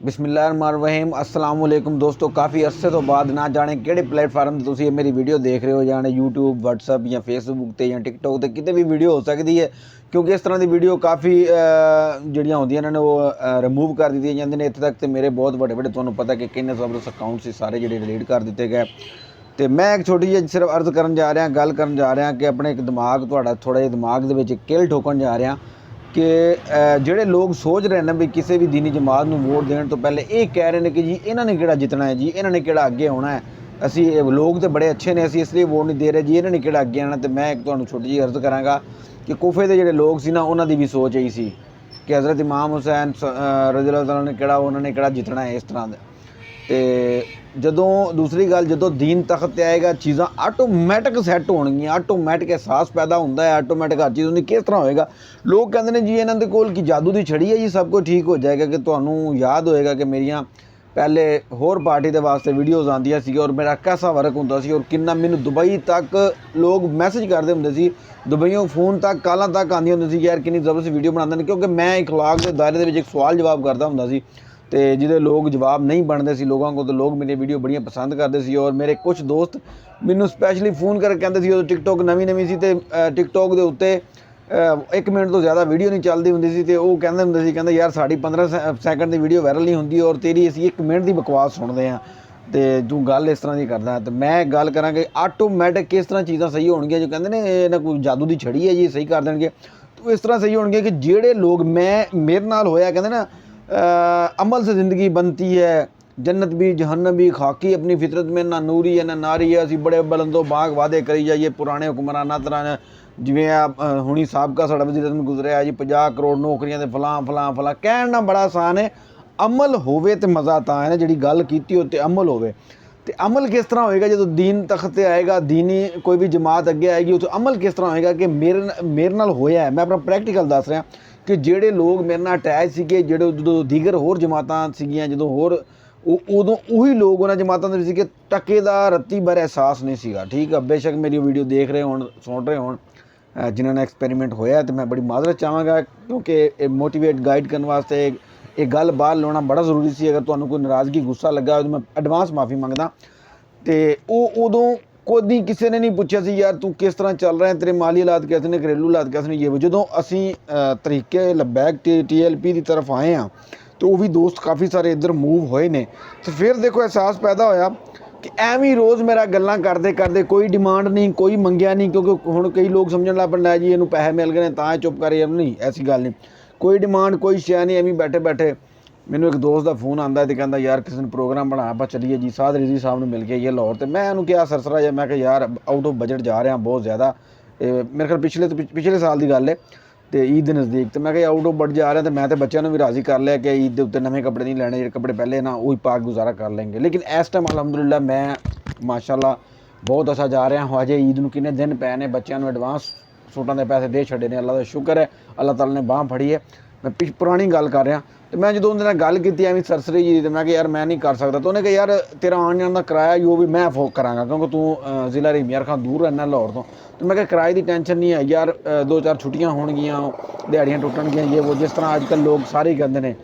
बिस्मिल्लाहिर्रहमानिर्रहीम अस्सलाम वालेकुम दोस्तों। काफ़ी अरसे तो बाद ना जाने किहड़े प्लेटफार्म ते तुसीं मेरी वीडियो देख रहे हो, जाने यूट्यूब व्हाट्सएप या फेसबुक ते या टिकटॉक ते किते भी वीडियो हो सकती है, क्योंकि इस तरह की वीडियो काफ़ी ਜਿਹੜੀਆਂ ਹੁੰਦੀਆਂ ਨੇ ਉਹ ਰਿਮੂਵ ਕਰ ਦਿੱਤੀਆਂ ਜਾਂਦੀਆਂ ਨੇ। ਇੱਥੇ तक तो मेरे बहुत बड़े ਤੁਹਾਨੂੰ पता कि किन्ने ज़बरदस्त अकाउंट से सारे ਜਿਹੜੇ डिलीट कर दिते गए। तो मैं एक छोटी जी सिर्फ अर्ज़ करन जा रहा, गल करन जा रहा कि अपने एक दिमाग थोड़ा थोड़ा जिहा दिमाग दे विच किल ठोकन जा रहा कि ਜਿਹੜੇ लोग सोच रहे हैं भी किसी भी दीनी जमात में वोट देने तो पहले ये कह रहे हैं कि जी इन्होंने किहड़ा जितना है, जी इन्होंने किहड़ा अगे आना है, असी लोग तो बड़े अच्छे ने असी इसलिए वोट नहीं दे रहे, जी इन्होंने किहड़ा अगे आना। तो मैं एक तुहानूं छोटी जी अर्ज़ करांगा कि कूफे के ਜਿਹੜੇ लोग सी ना उन्हां दी भी सोच यही सी कि हज़रत इमाम हुसैन रज़ियल्लाहु तआला ने किहड़ा उन्होंने किहड़ा जितना है इस तरह का। तो जदों दूसरी गल जदों दीन तख्त ते आएगा चीज़ां आटोमैटिक सैट होणगियां, आटोमैटिक एहसास पैदा होंदा है, आटोमैटिक हर चीज़ होंदी। किस तरह होएगा? लोग कहते हैं जी इन्हां दे कोल की जादू की छड़ी है जी सब कुछ ठीक हो जाएगा। कि तुहानूं याद होएगा कि मेरियां पहले होर पार्टी के वास्ते वीडियोज़ आंदियां सी और मेरा कैसा वर्क हुंदा सी और किन्ना मैनूं दुबई तक लोग मैसेज करते हुंदे सी, दुबईयों फोन तक कालां तक आंदियां हुंदियां सी यार किन्नी ज़बरदस्त वीडियो बनांदे ने। क्योंकि मैं इखलाक के दायरे दे विच एक सवाल जवाब करदा हुंदा सी तो जिहदे लोग जवाब नहीं बनते सी लोगों को, तो लोग मेरी वीडियो बड़ियां पसंद करते सी। और मेरे कुछ दोस्त मैनूं स्पैशली फोन करके कहंदे सी उदों टिकटॉक नवीं सी ते टिकटॉक दे उत्ते 1 मिनट तो ज़्यादा वीडियो नहीं चलती हुंदी सी ते ओह कहंदे हुंदे सी कहंदे यार साडी 15 सैकंड की वीडियो वायरल नहीं हुंदी और तेरी असीं 1 मिनट की बकवास सुनते हैं तो तू गल इस तरह की करदा। तो मैं गल करां कि आटोमैटिक किस तरह चीज़ां सही होणगियां, जो कहंदे ने इन्हां कोई जादू की छड़ी है जी सही कर देणगे। तो इस तरह सही होणगियां कि जिहड़े लोग मेरे नाल होया कहंदे ना अमल से ज़िंदगी बनती है, जन्नत भी जहन्नम भी, खाकी अपनी फितरत में ना नूरी है ना नारी है, असी बड़े बुलंदो बाग वादे करी जाइए पुराने हुक्मराना तरह जिवें हुणी साबका साडा वज़ीर आज़म गुजरिया जी 50 करोड़ नौकरियां ते फलां फलां फलां। कहना बड़ा आसान है, अमल होवे ते मज़ा तां है ना, जिहड़ी गल कीती हो ते अमल होवे। तो अमल किस तरह होएगा जो दीन तख्त ते आएगा, दीनी कोई भी जमात अगे आएगी उस अमल किस तरह होएगा कि मेरे नाल होया है। मैं अपना प्रैक्टिकल दस रहा कि ਜਿਹੜੇ लोग मेरे नाल अटैच ਸੀਗੇ, ਜਿਹੜੇ ਜਦੋਂ दीगर होर जमातां ਸੀਗੀਆਂ, ਜਦੋਂ होर उदों ਉਹੀ लोग उन्होंने जमातों के सीगे टके का रत्ती भर एहसास नहीं सीगा। ठीक है, बेशक मेरी वीडियो देख रहे हो सुन रहे हो जिन्होंने एक्सपेरीमेंट होया तो मैं बड़ी माजरत चाहांगा, क्योंकि मोटिवेट गाइड करने वास्ते एक गल बाहर लाना बड़ा जरूरी सी। अगर तुहानूं कोई नाराज़गी गुस्सा लगा तो मैं एडवांस माफ़ी मंगदा। तो उदों कोई किसी ने नहीं पूछा सी यार तू किस तरह चल रहा है, तेरे माली हालात कैसे ने, घरेलू हालात कैसे ने, ये वो जो असी तरीके लबैक TLP की तरफ आए हैं तो वो भी दोस्त काफ़ी सारे इधर मूव होए ने। तो फिर देखो एहसास पैदा होया कि एवं ही रोज़ मेरा गल्लां करते करते कोई डिमांड नहीं, कोई मंगया नहीं, क्योंकि हुण कई लोग समझण लग पैंदे जी इनू पैसे मिल गए तां चुप कर यार, नहीं ऐसी गल नहीं, कोई डिमांड कोई शै नहीं। एवं बैठे बैठे मैनू एक दोस्त का फोन आता है तो कहता यार किसी ने प्रोग्राम बना आप चलीए जी साद रिजी साहब ने मिल के ये लाहौर। तो मैं उन्होंने क्या सरसरा जा मैं यार आउट ऑफ बजट जा रहा बहुत ज़्यादा, मेरे ख्याल पिछले साल की गल है तो ईद के नज़दीक। तो मैं आउट ऑफ बजट जा रहा तो मैं तो बच्चों भी राज़ी कर लिया कि ईद के उत्ते नवे कपड़े नहीं लैने, जो कपड़े पहले ना वही पा के गुजारा कर लेंगे। लेकिन इस टाइम अलहमदुलिल्लाह मैं माशाल्लाह बहुत अच्छा जा रहा हूँ। अजे ईद में किन्ने दिन पै ने, बच्चों एडवांस सूटां के पैसे दे छड़े ने, अल्लाह का शुक्र है, अल्लाह ताला ने बांह फड़ी है। मैं पुरानी गल कर रहा तो मैं जो उन्होंने गल की एवं सरसरी जी तो मैं यार मैं नहीं कर सकता। तो उन्हें कहा यार तेरा आने जाने का किराया जो भी मैं अफोर्ड करांगा, क्योंकि तू ज़िला रिमियार खां दूर रहना लाहौर तो मैं किराए की टेंशन नहीं है यार, 2-4 छुट्टियां होणगियां, दिहाड़ियां टुटणगियां, ये वो जिस तरह अजकल लोग सारे ही कहते हैं।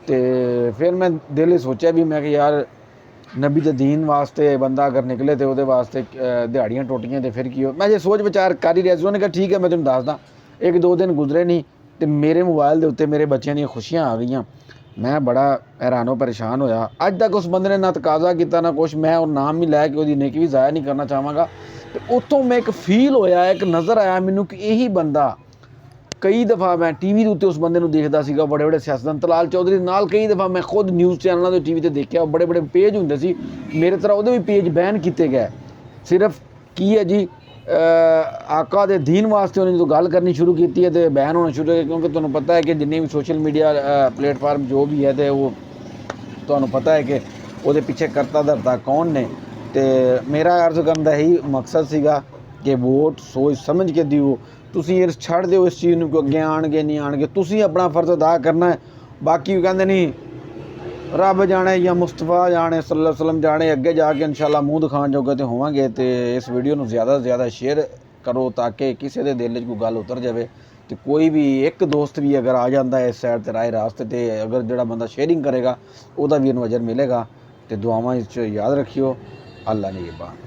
तो फिर मैं दिल ही सोचा भी मैं यार नबी के दीन वास्ते बंदा अगर निकले तो वो वास्ते दिहाड़ियां टुटियां तो फिर की हो। मैं जो सोच विचार कर ही रहा उन्होंने कहा ठीक है मैं तुम दसदा। 1-2 दिन गुजरे नहीं तो मेरे मोबाइल के उत्ते मेरे बच्चों दी खुशियां आ गई। मैं बड़ा हैरानो परेशान होया। अज तक उस बंदे ने ना तकाजा किया ना कुछ, मैं और नाम भी लैके उसकी नेकी भी ज़ाया नहीं करना चाहवागा। तो उत्तों मैं एक फील होया, एक नज़र आया मैनू कि यही बंदा कई दफ़ा मैं TV के उत्ते उस बंदे को देखता सीगा, बड़े बड़े सियासतदान तलाल चौधरी नाल कई दफ़ा मैं खुद न्यूज़ चैनलों के TV ते देखा, बड़े बड़े पेज होंदे सी मेरे तरह, वो भी पेज बैन किए गए। सिर्फ की है जी आका दे दीन वास्ते उन्होंने जो गल करनी शुरू की है तो बैन होना शुरू है। क्योंकि तुहानूं पता है कि जिन्ने भी सोशल मीडिया प्लेटफार्म जो भी है तो वो तुहानूं पता है कि वो पिछे करता धरता कौन ने। तो मेरा अर्ज करने का यही मकसद सीगा कि वोट सोच समझ के दिओ, तुसीं इस छड़ दिओ इस चीज़ को अगे आणगे नहीं आणगे, तुसीं अपना फर्ज अदा करना है। बाकी कहते नहीं रब जाने या मुस्तफा जाने सल्लल्लाहु अलैहि वसल्लम जाने, अगे जाके इंशाल्लाह मूँह दिखाने जोगे तो होवांगे। तो इस वीडियो को ज़्यादा से ज़्यादा शेयर करो ताकि किसी के दिल च कोई गल उतर जाए ਤੇ ਕੋਈ ਵੀ ਇੱਕ ਦੋਸਤ ਵੀ ਅਗਰ ਆ ਜਾਂਦਾ ਹੈ ਇਸ ਸਾਈਡ ਤੇ ਰਾਹ ਰਾਸਤੇ ਤੇ, ਅਗਰ ਜਿਹੜਾ ਬੰਦਾ ਸ਼ੇਅਰਿੰਗ ਕਰੇਗਾ ਉਹਦਾ ਵੀ ਇਹਨੂੰ ਅਜਰ ਮਿਲੇਗਾ। ਤੇ ਦੁਆਵਾਂ ਵਿੱਚ ਯਾਦ ਰੱਖਿਓ। ਅੱਲਾ ਨਿਗਹਿਬਾਨ।